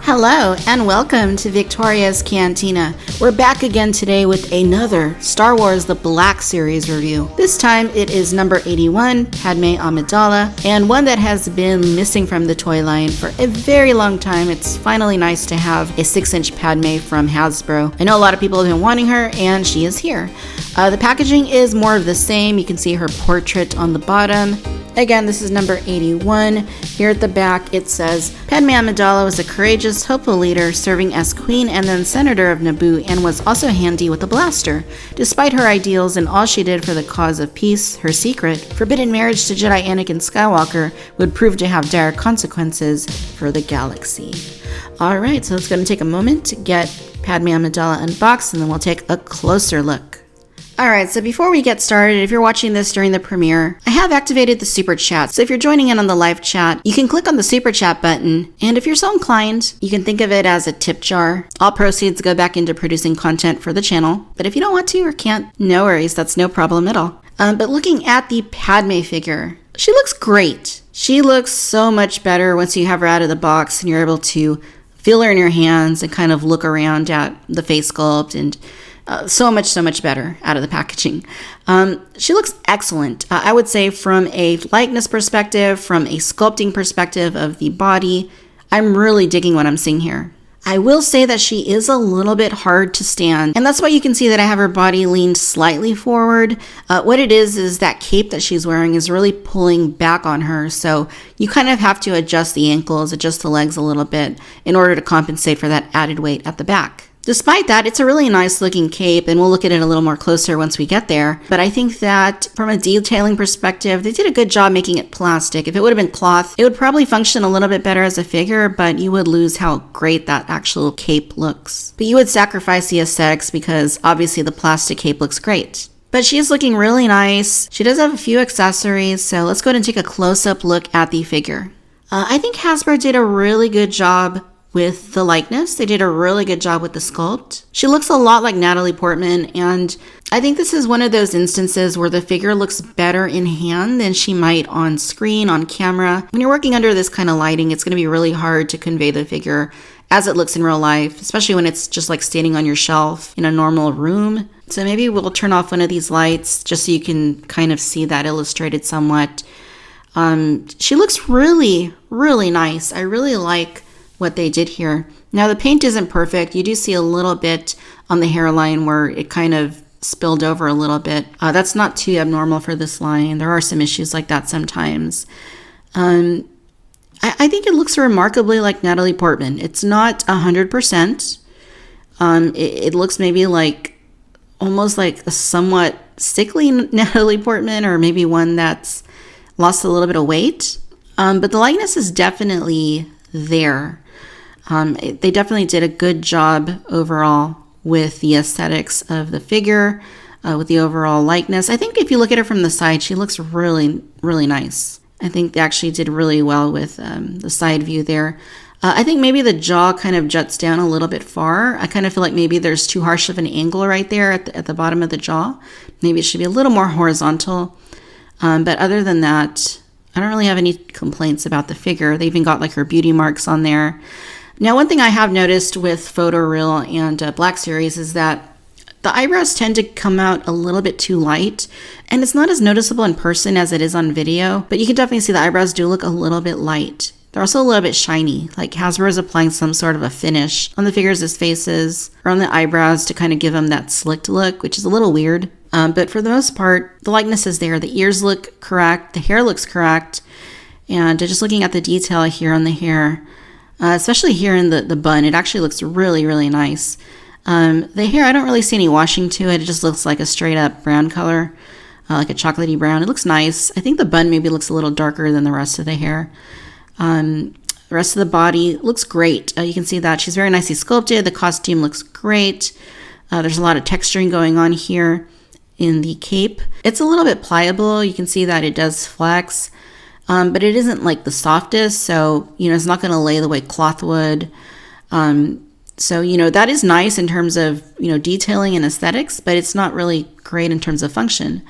Hello and welcome to Victoria's Cantina. We're back again today with another Star Wars The Black Series review. This time it is number 81, Padmé Amidala, and one that has been missing from the toy line for a very long time. It's finally nice to have a 6-inch Padmé from Hasbro. I know a lot of people have been wanting her, and she is here. The packaging is more of the same. You can see her portrait on the bottom. Again, this is number 81. Here at the back, it says, Padmé Amidala was a courageous, hopeful leader serving as queen and then senator of Naboo, and was also handy with a blaster. Despite her ideals and all she did for the cause of peace, her secret, forbidden marriage to Jedi Anakin Skywalker, would prove to have dire consequences for the galaxy. Alright, so let's go and take a moment to get Padmé Amidala unboxed, and then we'll take a closer look. Alright, so before we get started, if you're watching this during the premiere, I have activated the Super Chat. So if you're joining in on the live chat, you can click on the Super Chat button, and if you're so inclined, you can think of it as a tip jar. All proceeds go back into producing content for the channel, but if you don't want to or can't, no worries, that's no problem at all. But looking at the Padmé figure, she looks great. She looks so much better once you have her out of the box and you're able to feel her in your hands and kind of look around at the face sculpt, and so much better out of the packaging. She looks excellent. I would say from a likeness perspective, from a sculpting perspective of the body, I'm really digging what I'm seeing here. I will say that she is a little bit hard to stand, and that's why you can see that I have her body leaned slightly forward. What it is that cape that she's wearing is really pulling back on her, so you kind of have to adjust the ankles, adjust the legs a little bit in order to compensate for that added weight at the back. Despite that, it's a really nice looking cape, and we'll look at it a little more closer once we get there. But I think that from a detailing perspective, they did a good job making it plastic. If it would have been cloth, it would probably function a little bit better as a figure, but you would lose how great that actual cape looks. But you would sacrifice the aesthetics because obviously the plastic cape looks great. But she is looking really nice. She does have a few accessories, so let's go ahead and take a close-up look at the figure. I think Hasbro did a really good job with the likeness. They did a really good job with the sculpt. She looks a lot like Natalie Portman, and I think this is one of those instances where the figure looks better in hand than she might on screen, on camera. When you're working under this kind of lighting, it's going to be really hard to convey the figure as it looks in real life, especially when it's just like standing on your shelf in a normal room. So maybe we'll turn off one of these lights just so you can kind of see that illustrated somewhat. She looks really, really nice. I really like what they did here. Now the paint isn't perfect. You do see a little bit on the hairline where it kind of spilled over a little bit. That's not too abnormal for this line. There are some issues like that sometimes. I think it looks remarkably like Natalie Portman. It's not 100%. It looks maybe like almost like a somewhat sickly Natalie Portman, or maybe one that's lost a little bit of weight. But the likeness is definitely there. They definitely did a good job overall with the aesthetics of the figure, with the overall likeness. I think if you look at her from the side, she looks really, really nice. I think they actually did really well with the side view there. I think maybe the jaw kind of juts down a little bit far. I kind of feel like maybe there's too harsh of an angle right there at the bottom of the jaw. Maybe it should be a little more horizontal. But other than that, I don't really have any complaints about the figure. They even got like her beauty marks on there. Now, one thing I have noticed with Photoreal and Black Series is that the eyebrows tend to come out a little bit too light, and it's not as noticeable in person as it is on video, but you can definitely see the eyebrows do look a little bit light. They're also a little bit shiny, like Hasbro is applying some sort of a finish on the figures' faces or on the eyebrows to kind of give them that slicked look, which is a little weird. But for the most part, the likeness is there. The ears look correct, the hair looks correct, and just looking at the detail here on the hair, especially here in the bun, it actually looks really, really nice. The hair, I don't really see any washing to it. It just looks like a straight up brown color, like a chocolatey brown. It looks nice. I think the bun maybe looks a little darker than the rest of the hair. The rest of the body looks great. You can see that she's very nicely sculpted. The costume looks great. There's a lot of texturing going on here in the cape. It's a little bit pliable. You can see that it does flex. But it isn't like the softest, so, it's not going to lay the way cloth would. So, that is nice in terms of, detailing and aesthetics, but it's not really great in terms of function.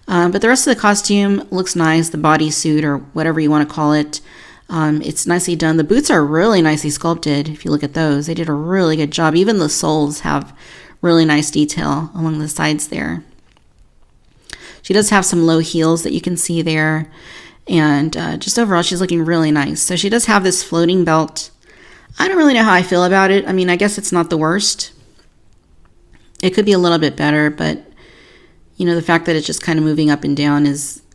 But the rest of the costume looks nice, the bodysuit or whatever you want to call it. It's nicely done. The boots are really nicely sculpted. If you look at those, they did a really good job. Even the soles have really nice detail along the sides there. She does have some low heels that you can see there. And just overall, she's looking really nice. So she does have this floating belt. I don't really know how I feel about it. I mean, I guess it's not the worst. It could be a little bit better, but you know, the fact that it's just kind of moving up and down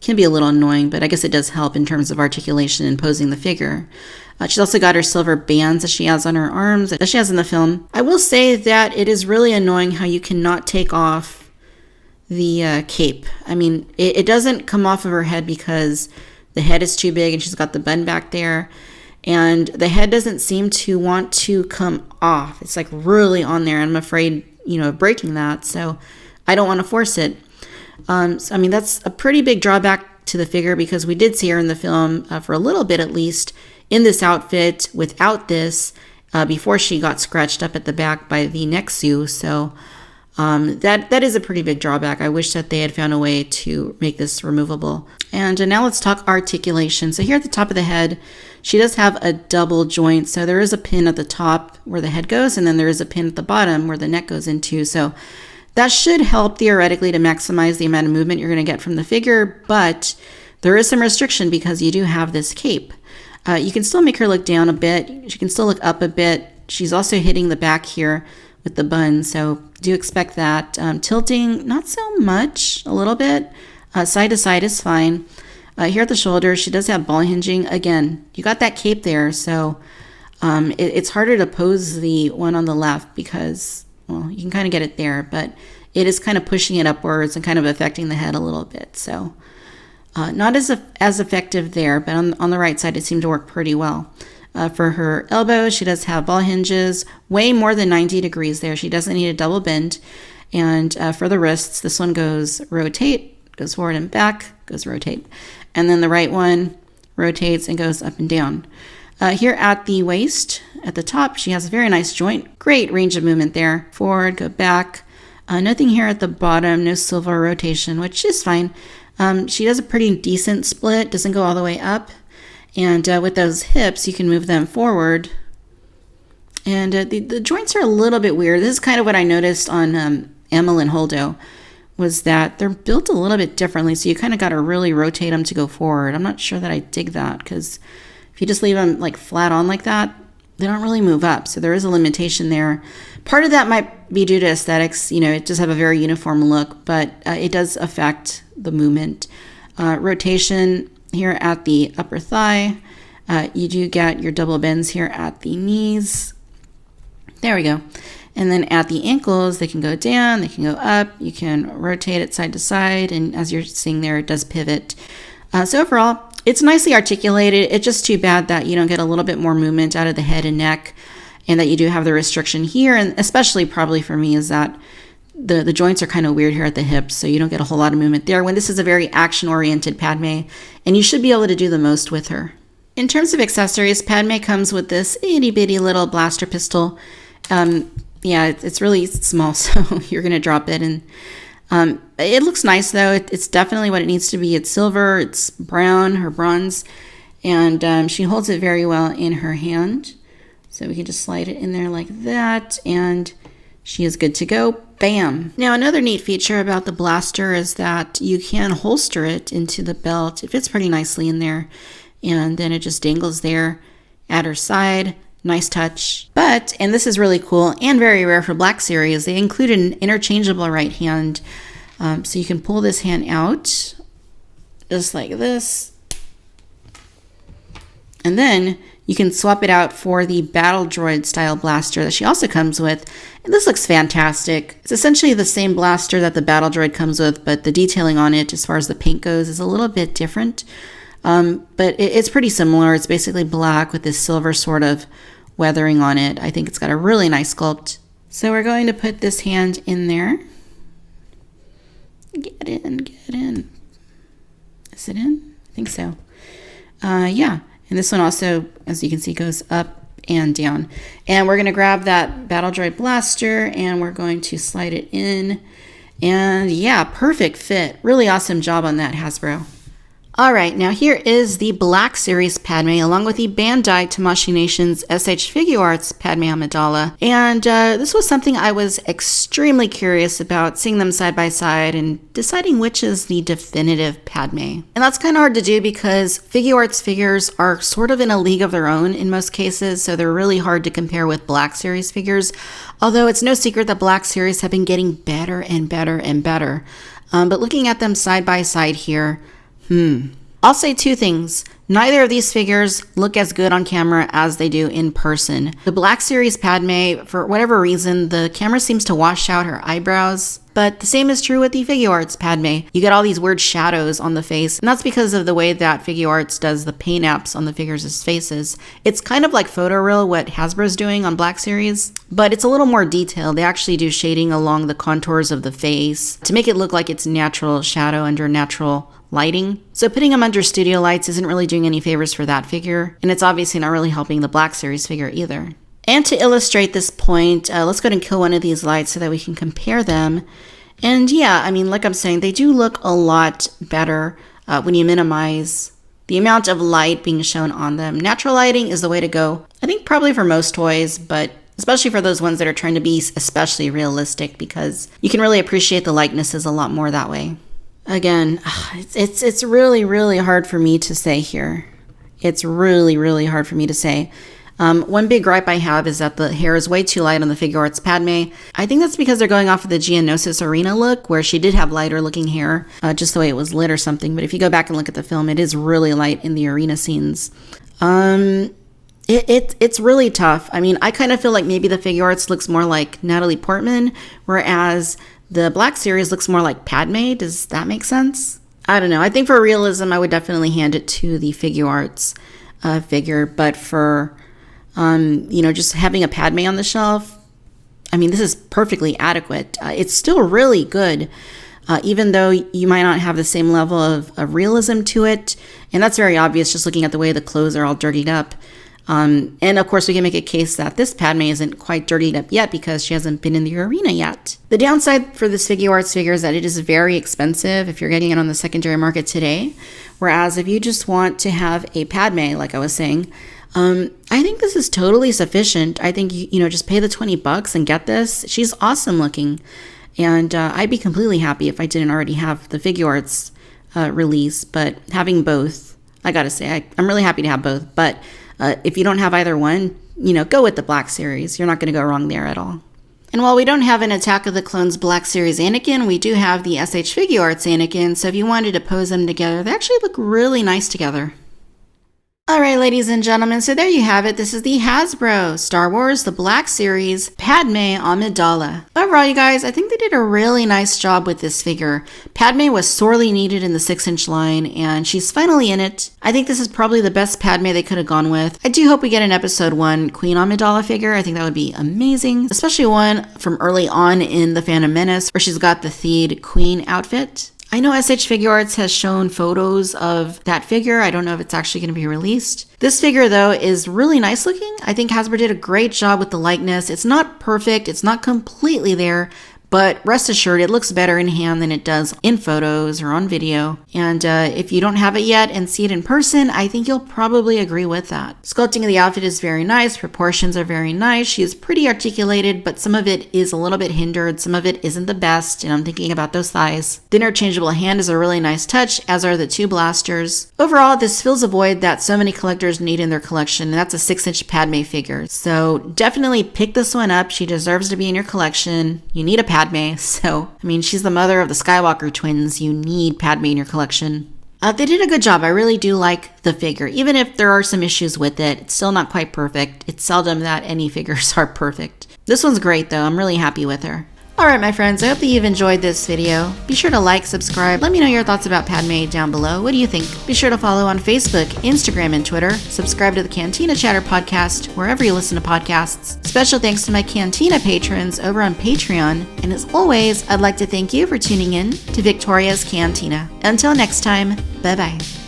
can be a little annoying, but I guess it does help in terms of articulation and posing the figure. She's also got her silver bands that she has on her arms, that she has in the film. I will say that it is really annoying how you cannot take off the cape. I mean, it doesn't come off of her head because the head is too big and she's got the bun back there. And the head doesn't seem to want to come off. It's like really on there. I'm afraid, you know, of breaking that. So I don't want to force it. So, I mean, that's a pretty big drawback to the figure because we did see her in the film for a little bit at least in this outfit without this before she got scratched up at the back by the neck sew. So that is a pretty big drawback. I wish that they had found a way to make this removable. And now let's talk articulation. So here at the top of the head, she does have a double joint. So there is a pin at the top where the head goes, and then there is a pin at the bottom where the neck goes into. So that should help theoretically to maximize the amount of movement you're going to get from the figure, but there is some restriction because you do have this cape. You can still make her look down a bit. She can still look up a bit. She's also hitting the back here with the bun, so do expect that. Tilting, not so much, a little bit. Side to side is fine. Here at the shoulder, she does have ball hinging. Again, you got that cape there, so it's harder to pose the one on the left because, well, you can kind of get it there, but it is kind of pushing it upwards and kind of affecting the head a little bit. So not as effective there, but on the right side, it seemed to work pretty well. For her elbows, she does have ball hinges, way more than 90 degrees there. She doesn't need a double bend. And for the wrists, this one goes rotate, goes forward and back, goes rotate. And then the right one rotates and goes up and down. Here at the waist, at the top, she has a very nice joint. Great range of movement there. Forward, go back. Nothing here at the bottom, no silver rotation, which is fine. She does a pretty decent split, doesn't go all the way up. And with those hips, you can move them forward. And the joints are a little bit weird. This is kind of what I noticed on Emil and Holdo, was that they're built a little bit differently. So you kind of got to really rotate them to go forward. I'm not sure that I dig that because if you just leave them like flat on like that, they don't really move up. So there is a limitation there. Part of that might be due to aesthetics. You know, it does have a very uniform look, but it does affect the movement. Rotation here at the upper thigh. You do get your double bends here at the knees. There we go. And then at the ankles, they can go down, they can go up. You can rotate it side to side. And as you're seeing there, it does pivot. So overall, it's nicely articulated. It's just too bad that you don't get a little bit more movement out of the head and neck, and that you do have the restriction here. And especially probably for me is that the joints are kind of weird here at the hips, so you don't get a whole lot of movement there when this is a very action-oriented Padmé, and you should be able to do the most with her. In terms of accessories, Padmé comes with this itty-bitty little blaster pistol. Yeah, it's really small, so you're going to drop it. And it looks nice, though. It's definitely what it needs to be. It's silver, it's brown, her bronze, and she holds it very well in her hand. So we can just slide it in there like that, and she is good to go. Bam! Now, another neat feature about the blaster is that you can holster it into the belt. It fits pretty nicely in there, and then it just dangles there at her side. Nice touch. But, and this is really cool and very rare for Black Series, they included an interchangeable right hand. So you can pull this hand out just like this. And then you can swap it out for the Battle Droid style blaster that she also comes with. And this looks fantastic. It's essentially the same blaster that the Battle Droid comes with, but the detailing on it as far as the paint goes is a little bit different. But it's pretty similar. It's basically black with this silver sort of weathering on it. I think it's got a really nice sculpt. So we're going to put this hand in there. Get in. Is it in? I think so. Yeah. And this one also, as you can see, goes up and down. And we're going to grab that Battle Droid blaster and we're going to slide it in. And yeah, perfect fit. Really awesome job on that, Hasbro. Alright, now here is the Black Series Padmé along with the Bandai Tamashii Nations SH Figuarts Padmé Amidala. And this was something I was extremely curious about, seeing them side by side and deciding which is the definitive Padmé. And that's kind of hard to do because Figuarts figures are sort of in a league of their own in most cases, so they're really hard to compare with Black Series figures. Although it's no secret that Black Series have been getting better and better and better. But looking at them side by side here, I'll say two things. Neither of these figures look as good on camera as they do in person. The Black Series Padmé, for whatever reason, the camera seems to wash out her eyebrows. But the same is true with the Figuarts Padmé. You get all these weird shadows on the face, and that's because of the way that Figuarts does the paint apps on the figures' faces. It's kind of like photoreal, what Hasbro's doing on Black Series, but it's a little more detailed. They actually do shading along the contours of the face to make it look like it's natural shadow under natural lighting. So putting them under studio lights isn't really doing any favors for that figure, and it's obviously not really helping the Black Series figure either. And to illustrate this point, let's go ahead and kill one of these lights so that we can compare them. And yeah, I mean, like I'm saying, they do look a lot better when you minimize the amount of light being shown on them. Natural lighting is the way to go, I think probably for most toys, but especially for those ones that are trying to be especially realistic, because you can really appreciate the likenesses a lot more that way. Again, it's really, really hard for me to say here. It's really, really hard for me to say. One big gripe I have is that the hair is way too light on the Figuarts Padmé. I think that's because they're going off of the Geonosis Arena look, where she did have lighter looking hair, just the way it was lit or something. But if you go back and look at the film, it is really light in the arena scenes. It's really tough. I mean, I kind of feel like maybe the Figuarts looks more like Natalie Portman, whereas the Black Series looks more like Padmé. Does that make sense? I don't know. I think for realism, I would definitely hand it to the Figuarts figure. But for, just having a Padmé on the shelf, I mean, this is perfectly adequate. It's still really good, even though you might not have the same level of realism to it. And that's very obvious just looking at the way the clothes are all dirtied up. And of course, we can make a case that this Padmé isn't quite dirtied up yet because she hasn't been in the arena yet. The downside for this Figuarts figure is that it is very expensive if you're getting it on the secondary market today. Whereas if you just want to have a Padmé, like I was saying, I think this is totally sufficient. I think, just pay the $20 and get this. She's awesome looking. And I'd be completely happy if I didn't already have the Figuarts release. But having both, I gotta say, I'm really happy to have both. But if you don't have either one, go with the Black Series. You're not going to go wrong there at all. And while we don't have an Attack of the Clones Black Series Anakin, we do have the SH Figuarts Anakin. So if you wanted to pose them together, they actually look really nice together. Alright, ladies and gentlemen, so there you have it. This is the Hasbro Star Wars The Black Series Padmé Amidala. Overall, you guys, I think they did a really nice job with this figure. Padmé was sorely needed in the 6-inch line, and she's finally in it. I think this is probably the best Padmé they could have gone with. I do hope we get an Episode 1 Queen Amidala figure. I think that would be amazing, especially one from early on in The Phantom Menace, where she's got the Theed Queen outfit. I know SH Figuarts has shown photos of that figure. I don't know if it's actually going to be released. This figure, though, is really nice looking. I think Hasbro did a great job with the likeness. It's not perfect. It's not completely there. But rest assured, it looks better in hand than it does in photos or on video. And if you don't have it yet and see it in person, I think you'll probably agree with that. Sculpting of the outfit is very nice. Proportions are very nice. She is pretty articulated, but some of it is a little bit hindered. Some of it isn't the best, and I'm thinking about those thighs. The interchangeable hand is a really nice touch, as are the two blasters. Overall, this fills a void that so many collectors need in their collection, and that's a 6-inch Padmé figure. So definitely pick this one up. She deserves to be in your collection. You need a Padmé. So, I mean, she's the mother of the Skywalker twins. You need Padmé in your collection. They did a good job. I really do like the figure. Even if there are some issues with it, it's still not quite perfect. It's seldom that any figures are perfect. This one's great, though. I'm really happy with her. Alright, my friends, I hope that you've enjoyed this video. Be sure to like, subscribe, let me know your thoughts about Padmé down below. What do you think? Be sure to follow on Facebook, Instagram, and Twitter. Subscribe to the Cantina Chatter podcast wherever you listen to podcasts. Special thanks to my Cantina patrons over on Patreon. And as always, I'd like to thank you for tuning in to Victoria's Cantina. Until next time, bye-bye.